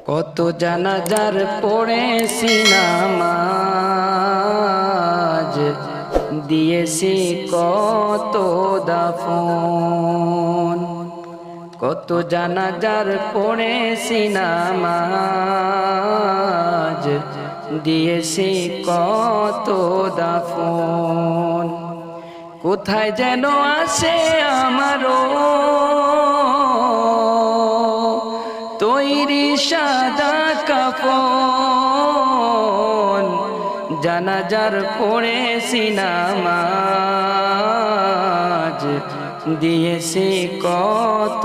কত জানাজার পড়েছি নামাজ, দিয়েছি কত দাফন। কত জানাজার পড়েছি নামাজ, দিয়েছি কত দাফন। কোথায় যেন আসে আমারও তৈরি সাদা কাফন। জানাজার পড়েছি নামাজ, দিয়েছি কত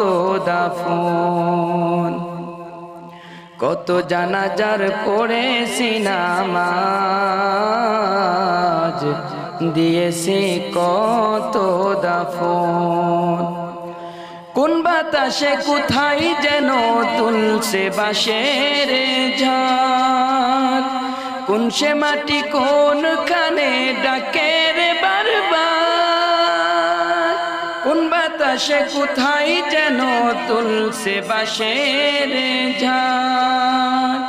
দাফন। কত জানাজার পড়েছি নামাজ, দিয়েছি কত দাফন। কোন বাতাসে কোথায় যেন তুলছে বাঁশের ঝাড়, কোন সে মাটি কোনখানে ডাকে রে বারবার। কোন বাতাসে কোথায় যেন তুলছে বাঁশের ঝাড়,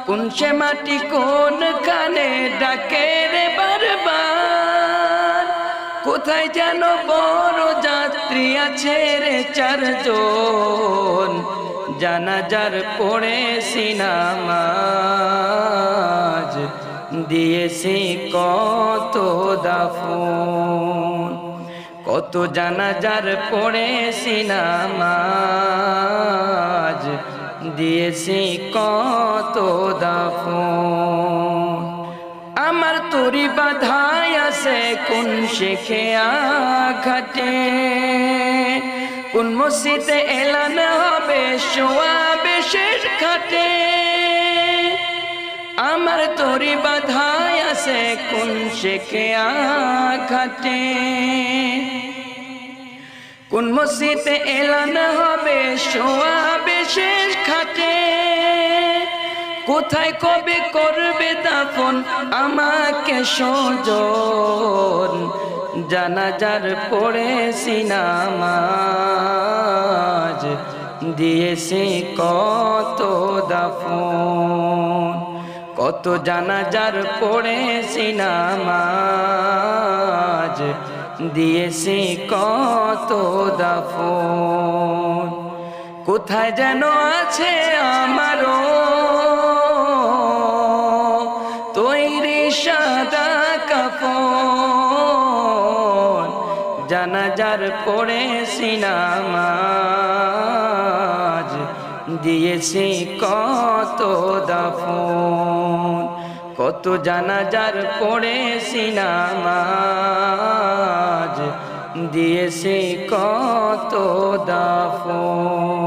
কোন সে মাটি কোনখানে ডাকে রে বারবার। কোথায় যেন বড় যাত্রী আছে রে চারজন, জানাজার পড়েছি নামাজ, দিয়েছি কত দাফন। কত জানাজার পড়েছি নামাজ, দিয়েছি কত দাফন। আমার তরি বাধায় আছে কোন শেখে আঘাটে, কোন মসজিদে এলান হবে শোয়াবে শেষ খাটে। আমার তরি বাধায় আছে কোন শেখে আঘাটে, কোন মসজিদে এলান হবে শোয়াবে শেষ খাটে। কোথায় কবে করবে দাফন আমাকে স্বজন, জানাজার পড়েছি নামাজ, দিয়েছি কত দাফন। কত জানাজার পড়েছি নামাজ, দিয়েছি কত দাফন। কোথায় যেন আছে আমারও তৈরি সাদা কাফন, জানাজার পড়েছি নামাজ, দিয়েছি কত দাফন। কত জানাজার পড়েছি নামাজ, দিয়েছি কত দাফন।